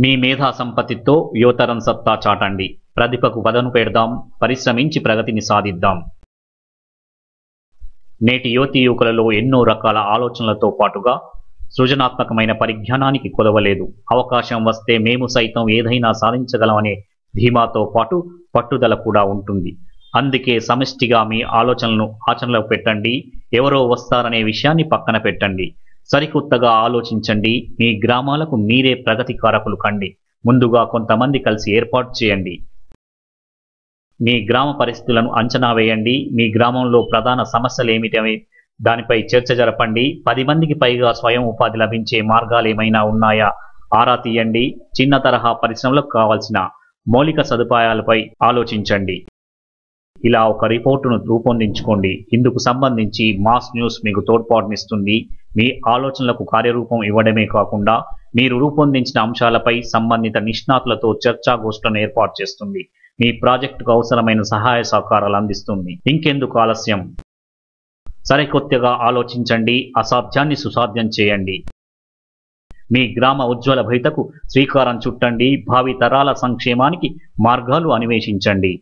మీ మేధా సంపత్తితో యువతరం సత్తా చాటండి. ప్రతిభకు పదను పెడదాం, పరిశ్రమించి ప్రగతిని సాధిద్దాం. నేటి యువతీ యువకులలో ఎన్నో రకాల ఆలోచనలతో పాటుగా సృజనాత్మకమైన పరిజ్ఞానానికి కొదవలేదు. అవకాశం వస్తే మేము సైతం ఏదైనా సాధించగలమనే ధీమాతో పాటు పట్టుదల కూడా ఉంటుంది. అందుకే సమిష్టిగా మీ ఆలోచనలను ఆచరణలో పెట్టండి. ఎవరో వస్తారనే విషయాన్ని పక్కన పెట్టండి. సరికొత్తగా ఆలోచించండి. మీ గ్రామాలకు మీరే ప్రగతి కారకులు కండి. ముందుగా కొంతమంది కలిసి ఏర్పాటు చేయండి. మీ గ్రామ పరిస్థితులను అంచనా వేయండి. మీ గ్రామంలో ప్రధాన సమస్యలు ఏమిటనే దానిపై చర్చ జరపండి. 10 మందికి పైగా స్వయం ఉపాధి లభించే మార్గాలు ఏమైనా ఉన్నాయా ఆరా తీయండి. చిన్న తరహా పరిశ్రమలకు కావాల్సిన మౌలిక సదుపాయాలపై ఆలోచించండి. ఇలా ఒక రిపోర్టును రూపొందించుకోండి. ఇందుకు సంబంధించి మాస్ న్యూస్ మీకు తోడ్పాటునిస్తుంది. మీ ఆలోచనలకు కార్యరూపం ఇవ్వడమే కాకుండా మీరు రూపొందించిన అంశాలపై సంబంధిత నిష్ణాతులతో చర్చాగోష్ఠులను ఏర్పాటు చేస్తుంది. మీ ప్రాజెక్టుకు అవసరమైన సహాయ సహకారాలు అందిస్తుంది. ఇంకెందుకు ఆలస్యం? సరికొత్తగా ఆలోచించండి. అసాధ్యాన్ని సుసాధ్యం చేయండి. మీ గ్రామ ఉజ్వల భవితకు శ్రీకారం చుట్టండి. భావి తరాల సంక్షేమానికి మార్గాలు అన్వేషించండి.